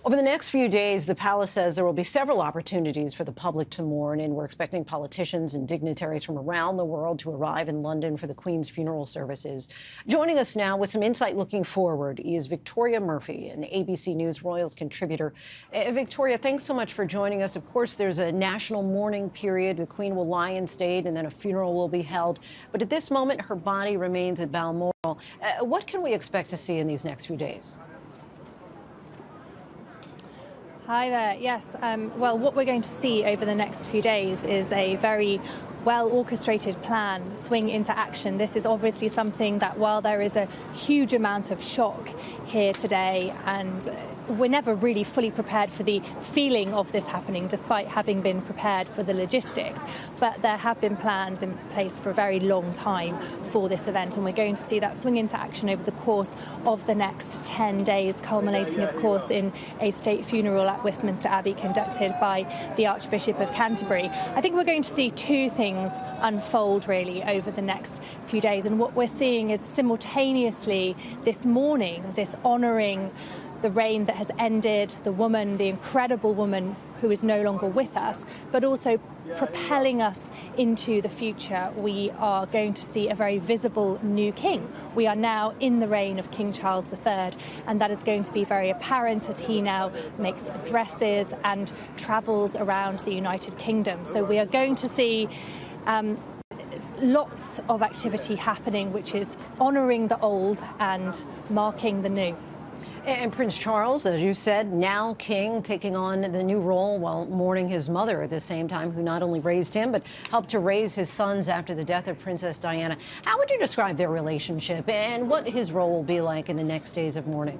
Over the next few days, the palace says there will be several opportunities for the public to mourn, and we're expecting politicians and dignitaries from around the world to arrive in London for the Queen's funeral services. Joining us now with some insight looking forward is Victoria Murphy, an ABC News Royals contributor. Victoria, thanks so much for joining us. Of course, there's a national mourning period. The Queen will lie in state, and then a funeral will be held. But at this moment, her body remains at Balmoral. What can we expect to see in these next few days? Hi there. Yes. Well, what we're going to see over the next few days is a very well-orchestrated plan swing into action. This is obviously something that, while there is a huge amount of shock here today, and we're never really fully prepared for the feeling of this happening, despite having been prepared for the logistics. But there have been plans in place for a very long time for this event, and we're going to see that swing into action over the course of the next 10 days, culminating, of course, in a state funeral at Westminster Abbey conducted by the Archbishop of Canterbury. I think we're going to see two things unfold, really, over the next few days. And what we're seeing is simultaneously this mourning, this honouring the reign that has ended, the woman, the incredible woman who is no longer with us, but also propelling us into the future. We are going to see a very visible new king. We are now in the reign of King Charles III, and that is going to be very apparent as he now makes addresses and travels around the United Kingdom. So we are going to see lots of activity happening, which is honouring the old and marking the new. And Prince Charles, as you said, now king, taking on the new role while mourning his mother at the same time, who not only raised him, but helped to raise his sons after the death of Princess Diana. How would you describe their relationship and what his role will be like in the next days of mourning?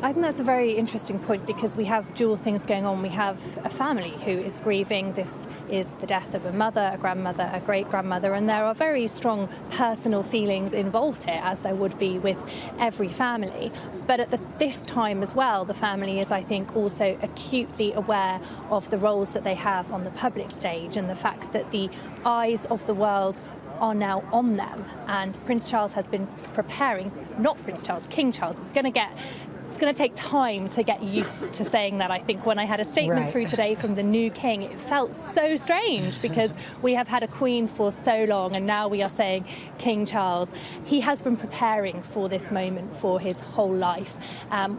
I think that's a very interesting point, because we have dual things going on. We have a family who is grieving. This is the death of a mother, a grandmother, a great-grandmother, and there are very strong personal feelings involved here, as there would be with every family. But at this time as well, the family is, I think, also acutely aware of the roles that they have on the public stage, and the fact that the eyes of the world are now on them. And Prince Charles has been preparing, not Prince Charles, King Charles. It's going to take time to get used to saying that. I think when I had a statement through today from the new king, it felt so strange, because we have had a queen for so long, and now we are saying King Charles. He has been preparing for this moment for his whole life.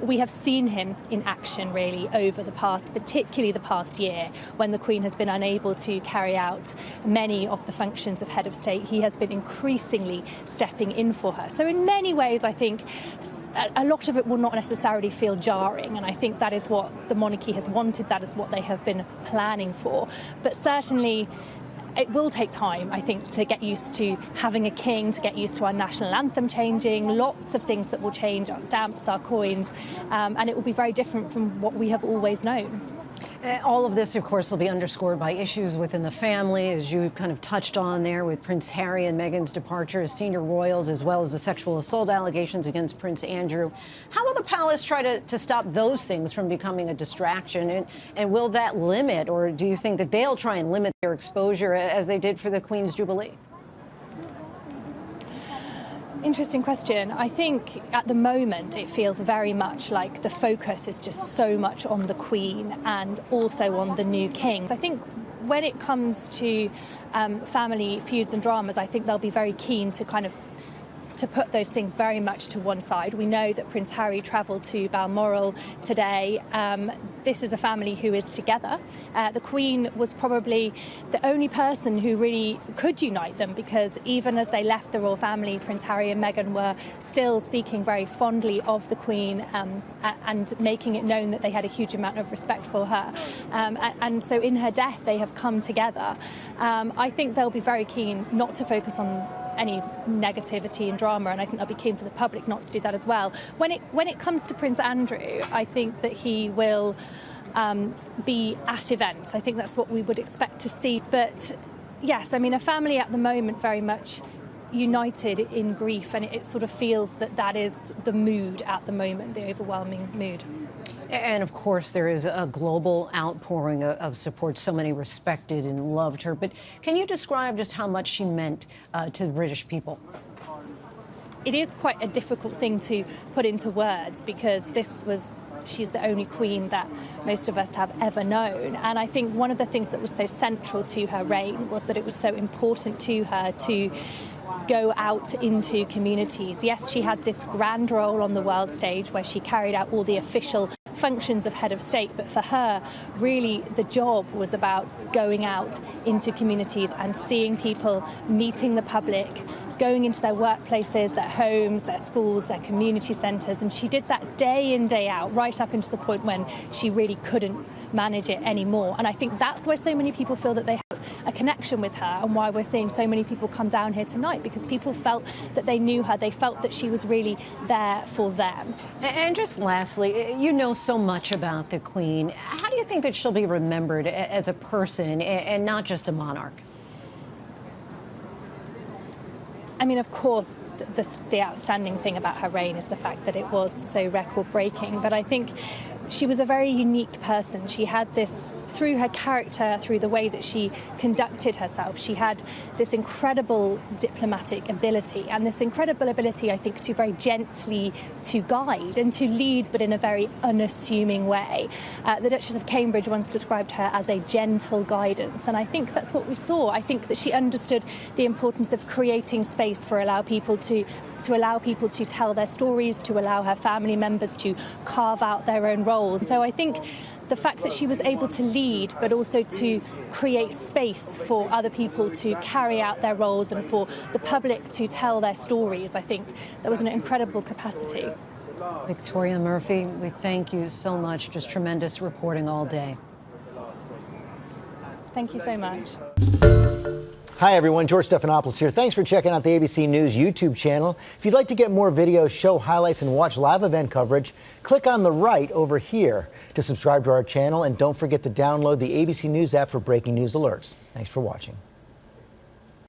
We have seen him in action, really, over the past, particularly the past year, when the Queen has been unable to carry out many of the functions of head of state. He has been increasingly stepping in for her. So in many ways, I think a lot of it will not necessarily feel jarring, and I think that is what the monarchy has wanted, that is what they have been planning for. But certainly it will take time, I think, to get used to having a king, to get used to our national anthem changing, lots of things that will change, our stamps, our coins, and it will be very different from what we have always known. All of this, of course, will be underscored by issues within the family, as you kind of touched on there, with Prince Harry and Meghan's departure as senior royals, as well as the sexual assault allegations against Prince Andrew. How will the palace try to stop those things from becoming a distraction? And will that limit, or do you think that they'll try and limit their exposure as they did for the Queen's Jubilee? Interesting question. I think at the moment it feels very much like the focus is just so much on the Queen and also on the new king. I think when it comes to family feuds and dramas, I think they'll be very keen to to put those things very much to one side. We know that Prince Harry travelled to Balmoral today. This is a family who is together. The Queen was probably the only person who really could unite them, because even as they left the royal family, Prince Harry and Meghan were still speaking very fondly of the Queen and making it known that they had a huge amount of respect for her. And so in her death, they have come together. I think they'll be very keen not to focus on any negativity and drama, and I think they'll be keen for the public not to do that as well. When it comes to Prince Andrew, I think that he will be at events. I think that's what we would expect to see. But yes, I mean, a family at the moment very much united in grief, and it sort of feels that that is the mood at the moment, the overwhelming mood. And of course, there is a global outpouring of support. So many respected and loved her. But can you describe just how much she meant to the British people? It is quite a difficult thing to put into words, because this was she's the only queen that most of us have ever known. And I think one of the things that was so central to her reign was that it was so important to her to go out into communities. Yes, she had this grand role on the world stage where she carried out all the official functions of head of state, but for her, really, the job was about going out into communities and seeing people, meeting the public, going into their workplaces, their homes, their schools, their community centres, and she did that day in, day out, right up into the point when she really couldn't manage it anymore. And I think that's why so many people feel that they have a connection with her, and why we're seeing so many people come down here tonight, because people felt that they knew her, they felt that she was really there for them. And just lastly, you know so much about the Queen. How do you think that she'll be remembered as a person and not just a monarch? I mean, of course, the outstanding thing about her reign is the fact that it was so record-breaking, but I think she was a very unique person. She had this, through her character, through the way that she conducted herself, she had this incredible diplomatic ability, and this incredible ability, I think, to very gently to guide and to lead, but in a very unassuming way. The Duchess of Cambridge once described her as a gentle guidance, and I think that's what we saw. I think that she understood the importance of creating space for allow people to allow people to tell their stories, to allow her family members to carve out their own roles. So I think the fact that she was able to lead, but also to create space for other people to carry out their roles and for the public to tell their stories, I think that was an incredible capacity. Victoria Murphy, we thank you so much. Just tremendous reporting all day. Thank you so much. Hi everyone, George Stephanopoulos here. Thanks for checking out the ABC News YouTube channel. If you'd like to get more videos, show highlights, and watch live event coverage, click on the right over here to subscribe to our channel, and don't forget to download the ABC News app for breaking news alerts. Thanks for watching.